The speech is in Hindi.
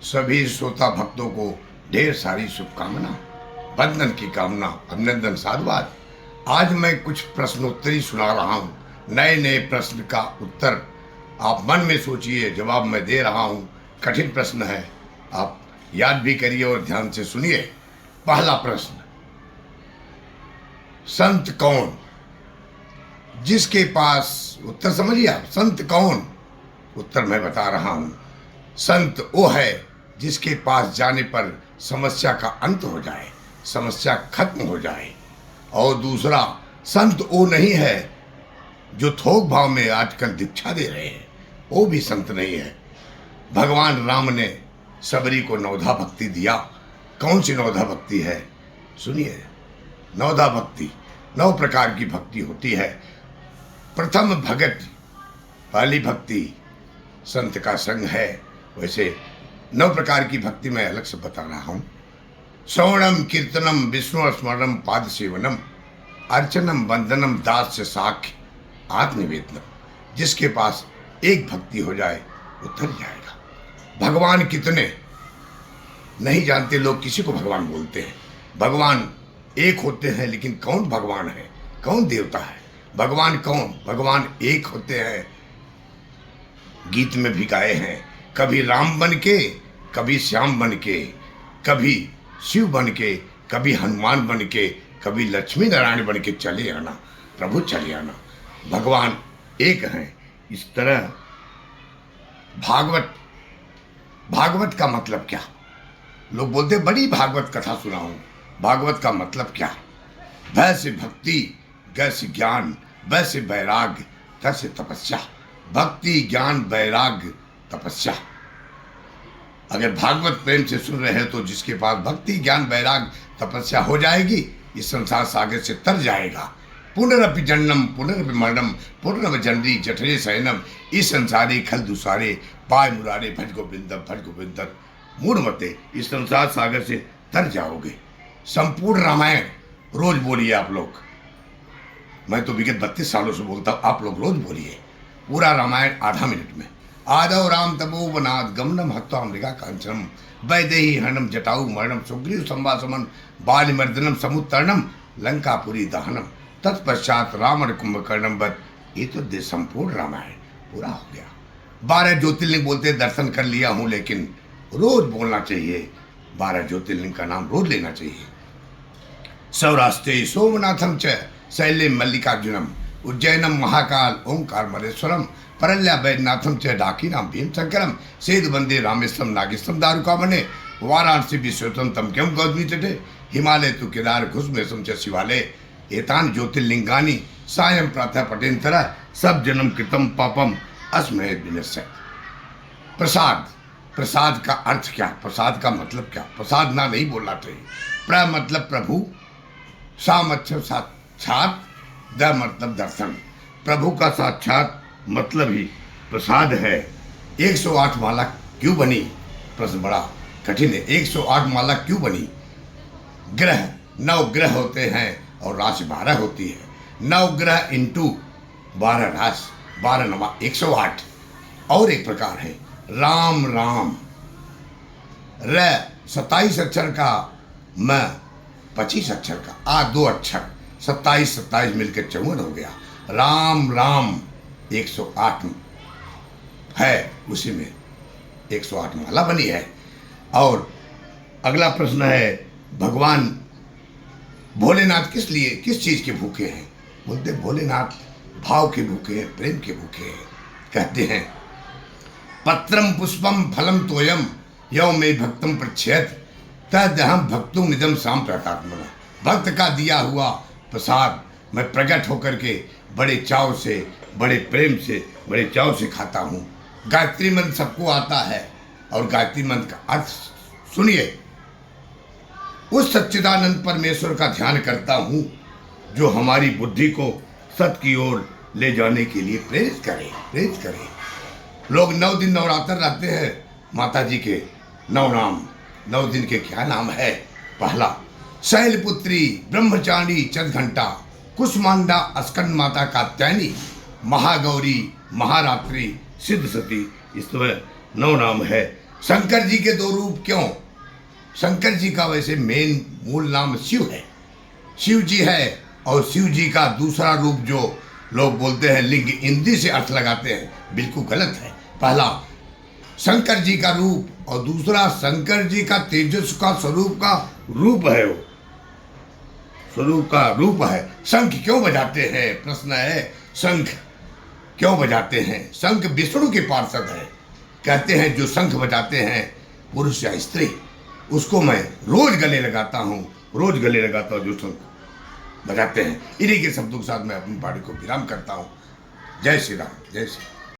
सभी श्रोता भक्तों को ढेर सारी शुभकामना, बंदन की कामना, अभिनंदन, साधुवाद। आज मैं कुछ प्रश्नोत्तरी सुना रहा हूँ। नए नए प्रश्न का उत्तर आप मन में सोचिए, जवाब मैं दे रहा हूँ। कठिन प्रश्न है, आप याद भी करिए और ध्यान से सुनिए। पहला प्रश्न, संत कौन? जिसके पास, उत्तर समझिए आप, संत कौन? उत्तर मैं बता रहा हूं। संत वो है जिसके पास जाने पर समस्या का अंत हो जाए, समस्या खत्म हो जाए। और दूसरा, संत वो नहीं है जो थोक भाव में आजकल दीक्षा दे रहे हैं, वो भी संत नहीं है। भगवान राम ने सबरी को नवधा भक्ति दिया। कौन सी नवधा भक्ति है? सुनिए। नवधा भक्ति, 9 प्रकार की भक्ति होती है। प्रथम भगत, पहली भक्ति संत का संग है। वैसे 9 प्रकार की भक्ति मैं अलग से बता रहा हूँ। श्रवणम कीर्तनम विष्णु स्मरणम पाद सेवनम अर्चनम वंदनम दास्य साख्य आत्मनिवेदनम। जिसके पास एक भक्ति हो जाए वो थक जाएगा। भगवान कितने नहीं जानते लोग, किसी को भगवान बोलते हैं। भगवान एक होते हैं, लेकिन कौन भगवान है, कौन देवता है? भगवान कौन? भगवान एक होते हैं। गीत में भी गाए हैं, कभी राम बन के, कभी श्याम बन के, कभी शिव बन के, कभी हनुमान बन के, कभी लक्ष्मी नारायण बन के चले आना, प्रभु चले आना। भगवान एक हैं। इस तरह भागवत, भागवत का मतलब क्या? लोग बोलते बड़ी भागवत कथा सुनाऊं। भागवत का मतलब क्या? भय से भक्ति, ग से ज्ञान, ब से वैराग्य, त से तपस्या। भक्ति, ज्ञान, वैराग्य, तपस्या। अगर भागवत प्रेम से सुन रहे हैं तो जिसके पास भक्ति, ज्ञान, वैराग्य, तपस्या हो जाएगी, इस संसार सागर से तर जाएगा। पुनरपि जन्म पुनरपि मरणम पुनरपि जननी जठरे शयनम। इस संसारी खल दुसारे पाय मुरारे भज गोविंदम मूढ़ मते। इस संसार सागर से तर जाओगे। संपूर्ण रामायण रोज बोलिए आप लोग। मैं तो विगत 32 सालों से बोलता हूँ, आप लोग रोज बोलिए पूरा रामायण आधा मिनट में। आदौ राम तपो वनाद गमनम हत्वा मृगा कांचनम वैदेही हरणम जटाऊ मरणम सुग्रीव संवासमन बालिमर्दनम समुत्तरणम लंकापुरी दहनम तत्पश्चात रावण कुंभकर्णम वध। ये तो संपूर्ण रामायण पूरा हो गया। 12 ज्योतिर्लिंग बोलते दर्शन कर लिया हूँ, लेकिन रोज बोलना चाहिए। 12 ज्योतिर्लिंग का नाम रोज लेना चाहिए। सौराष्ट्रे सोमनाथम च शैले मल्लिकार्जुनम उज्जैनम महाकाल ओंकार मलेश्वरम परल्या वैद्यनाथम च डाकीनाम भीम शंकरम सेतु वंदे रामेश्वरम नागेश्वरम दारुका बने वाराणसी विश्वतम तम क्यों गौतमी तटे हिमालय तु केदार घुसमेशम च शिवालय एतान ज्योतिर्लिंगानी सायं प्रातः पटेन्तरा सब जन्म कृतम पापम अस्मय विनश्य। प्रसाद, प्रसाद का अर्थ क्या? प्रसाद का मतलब क्या? प्रसाद ना नहीं बोलना चाहिए। प्र मतलब प्रभु, सा मतलब साक्षात, द मतलब दर्शन। प्रभु का साक्षात मतलब ही प्रसाद है। 108 माला क्यों बनी? प्रश्न बड़ा कठिन है। 108 माला क्यों बनी? ग्रह 9 ग्रह होते हैं और राशि 12 होती है। 9 ग्रह इंटू 12 राशि, 12 9 108। और एक प्रकार है राम राम, र 27 अक्षर का, म 25 अक्षर का, आ 2 अक्षर, 27 मिलकर 54 हो गया। राम राम 108 है, उसी में 108 माला बनी है। और अगला प्रश्न है, भगवान भोलेनाथ किस लिए, किस चीज के भूखे हैं? बोलते भोलेनाथ भाव के भूखे हैं, प्रेम के भूखे हैं। कहते हैं पत्रम पुष्पम फलम तोयम यौ में भक्तम प्रच्छेद तदहम भक्तु निजम शाम प्रतात्मना। भक्त का दिया हुआ प्रसाद मैं प्रकट होकर के बड़े चाव से, बड़े प्रेम से, बड़े चाव से खाता हूँ। गायत्री मंत्र सबको आता है, और गायत्री मंत्र का अर्थ सुनिए। उस सच्चिदानंद परमेश्वर का ध्यान करता हूँ जो हमारी बुद्धि को सत्य की ओर ले जाने के लिए प्रेरित करे, प्रेरित करे। लोग 9 दिन नवरात्र रहते हैं माता जी के 9 नाम। 9 दिन के क्या नाम है? पहला शैलपुत्री, ब्रह्मचारी, चंद्रघंटा, कुसमांडा, अस्कंद माता कात्यायनी, महागौरी, महारात्रि, सिद्ध सती। इस तरह 9 नाम है। शंकर जी के दो रूप क्यों? शंकर जी का वैसे मेन मूल नाम शिव है, शिव जी है, और शिव जी का दूसरा रूप जो लोग बोलते हैं लिंग इंद्री से अर्थ लगाते हैं, बिल्कुल गलत है। पहला शंकर जी का रूप और दूसरा शंकर जी का तेजस का स्वरूप का रूप है, वो स्वरूप का रूप है। शंख क्यों बजाते हैं? प्रश्न है, शंख क्यों बजाते हैं? शंख विष्णु के पार्षद है। कहते हैं जो शंख बजाते हैं पुरुष या स्त्री, उसको मैं रोज गले लगाता हूँ, रोज गले लगाता हूँ जो शंख बजाते हैं। इन्हीं के शब्दों के साथ मैं अपनी वाणी को विराम करता हूँ। जय श्री राम, जय श्री राम।